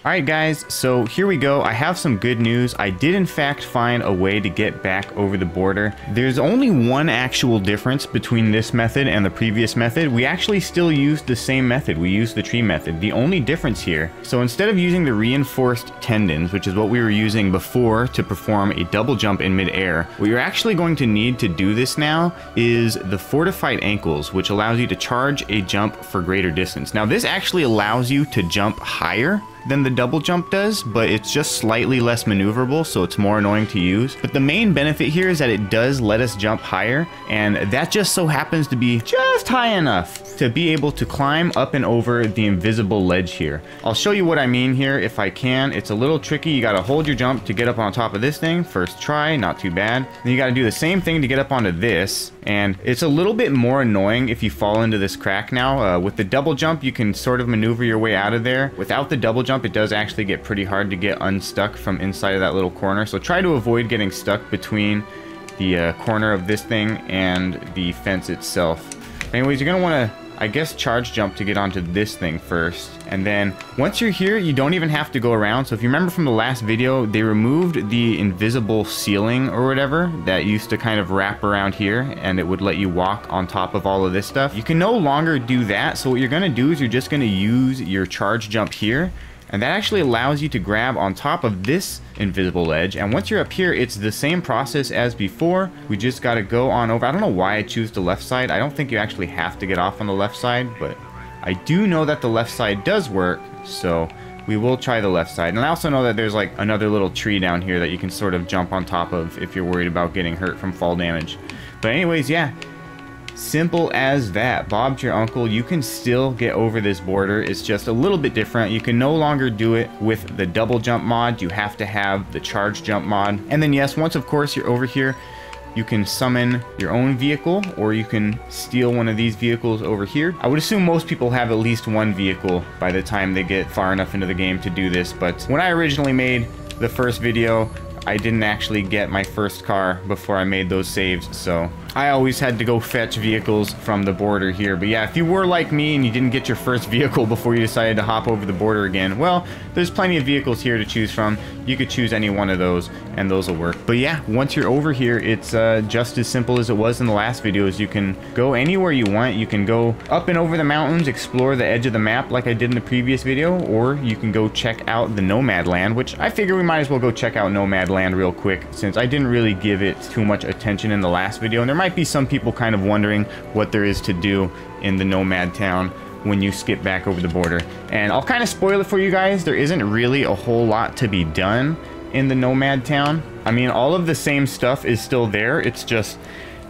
Alright guys, so here we go. I have some good news. I did in fact find a way to get back over the border. There's only one actual difference between this method and the previous method. We actually still used the same method. We used the tree method. The only difference here, so instead of using the reinforced tendons, which is what we were using before to perform a double jump in midair, what you're actually going to need to do this now is the fortified ankles, which allows you to charge a jump for greater distance. Now this actually allows you to jump higher than the double jump does, but it's just slightly less maneuverable, so it's more annoying to use. But the main benefit here is that it does let us jump higher, and that just so happens to be just high enough to be able to climb up and over the invisible ledge here. I'll show you what I mean here if I can. It's a little tricky. You gotta hold your jump to get up on top of this thing. First try, not too bad. Then you gotta do the same thing to get up onto this, and it's a little bit more annoying if you fall into this crack now. With the double jump, you can sort of maneuver your way out of there. Without the double jump, it does actually get pretty hard to get unstuck from inside of that little corner. So try to avoid getting stuck between the corner of this thing and the fence itself. Anyways, you're gonna wanna, I guess, charge jump to get onto this thing first. And then once you're here, you don't even have to go around. So if you remember from the last video, they removed the invisible ceiling or whatever that used to kind of wrap around here, and it would let you walk on top of all of this stuff. You can no longer do that. So what you're gonna do is you're just gonna use your charge jump here, and that actually allows you to grab on top of this invisible ledge. And once you're up here, it's the same process as before. We just got to go on over. I don't know why I choose the left side. I don't think you actually have to get off on the left side, but I do know that the left side does work, so we will try the left side. And I also know that there's like another little tree down here that you can sort of jump on top of if you're worried about getting hurt from fall damage. But anyways, yeah. Simple as that. Bob's your uncle. You can still get over this border. It's just a little bit different. You can no longer do it with the double jump mod. You have to have the charge jump mod. And then yes, once of course you're over here, you can summon your own vehicle, or you can steal one of these vehicles over here. I would assume most people have at least one vehicle by the time they get far enough into the game to do this. But when I originally made the first video, I didn't actually get my first car before I made those saves, so I always had to go fetch vehicles from the border here. But yeah, if you were like me and you didn't get your first vehicle before you decided to hop over the border again, well, there's plenty of vehicles here to choose from. You could choose any one of those and those will work. But yeah, once you're over here, it's just as simple as it was in the last videos. You can go anywhere you want. You can go up and over the mountains, explore the edge of the map like I did in the previous video, or you can go check out the Nomad Land, which I figure we might as well go check out Nomad Land real quick, since I didn't really give it too much attention in the last video, and there might be some people kind of wondering what there is to do in the Nomad Town when you skip back over the border. And I'll kind of spoil it for you guys. There isn't really a whole lot to be done in the Nomad Town. I mean, all of the same stuff is still there. It's just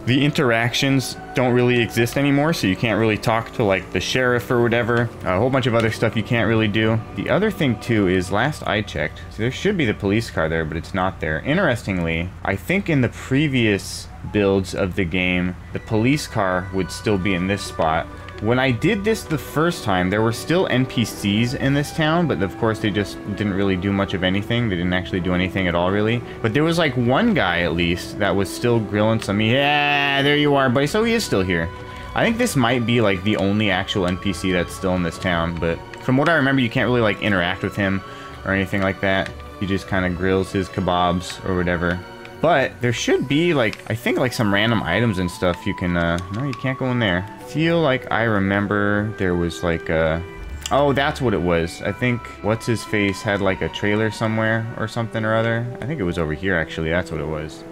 the interactions don't really exist anymore, so you can't really talk to like the sheriff or whatever. A whole bunch of other stuff you can't really do. The other thing too is, last I checked, so there should be the police car there, but it's not there. Interestingly, I think in the previous builds of the game, the police car would still be in this spot. When I did this the first time, there were still NPCs in this town, but of course they just didn't really do much of anything. They didn't actually do anything at all, really. But there was like one guy, at least, that was still grilling some, yeah, there you are, buddy. So he is still here. I think this might be like the only actual NPC that's still in this town, but from what I remember, you can't really like interact with him or anything like that. He just kind of grills his kebabs or whatever. But there should be like, I think like some random items and stuff you can, no, you can't go in there. I feel like I remember there was like a, oh, that's what it was. I think, what's his face had like a trailer somewhere or something or other. I think it was over here actually, that's what it was.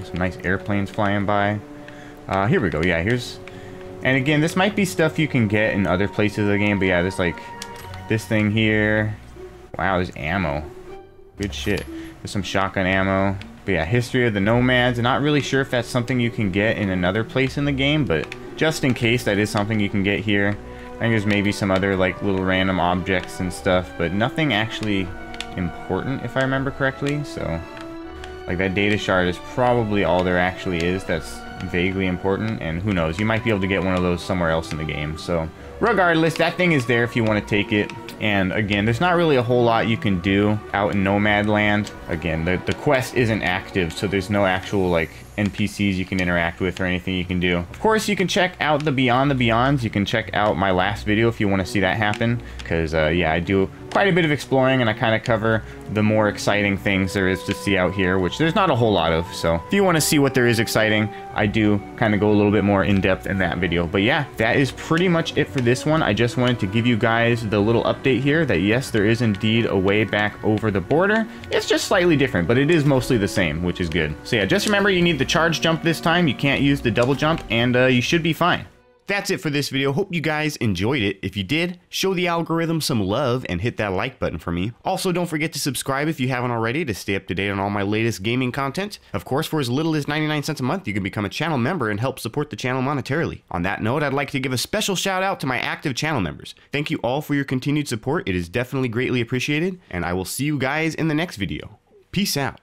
Some nice airplanes flying by. Here we go, yeah, here's, and again, this might be stuff you can get in other places of the game, but yeah, there's like, this thing here. Wow, there's ammo. Good shit. There's some shotgun ammo. But yeah, history of the nomads. Not really sure if that's something you can get in another place in the game, but just in case that is something you can get here. I think there's maybe some other like little random objects and stuff, but nothing actually important if I remember correctly. So like that data shard is probably all there actually is that's vaguely important, and who knows, you might be able to get one of those somewhere else in the game. So regardless, that thing is there if you want to take it. And again, there's not really a whole lot you can do out in Nomad Land. Again, the quest isn't active, so there's no actual like NPCs you can interact with or anything you can do. Of course, you can check out the Beyond the Beyonds. You can check out my last video if you want to see that happen, because yeah, I do quite a bit of exploring and I kind of cover the more exciting things there is to see out here, which there's not a whole lot of. So if you want to see what there is exciting, I do kind of go a little bit more in depth in that video. But yeah, that is pretty much it for this one. I just wanted to give you guys the little update here that yes, there is indeed a way back over the border. It's just slightly different, but it is mostly the same, which is good. So yeah, just remember you need the charge jump this time. You can't use the double jump, and you should be fine. That's it for this video. Hope you guys enjoyed it. If you did, show the algorithm some love and hit that like button for me. Also, don't forget to subscribe if you haven't already to stay up to date on all my latest gaming content. Of course, for as little as 99 cents a month, you can become a channel member and help support the channel monetarily. On that note, I'd like to give a special shout out to my active channel members. Thank you all for your continued support. It is definitely greatly appreciated, and I will see you guys in the next video. Peace out.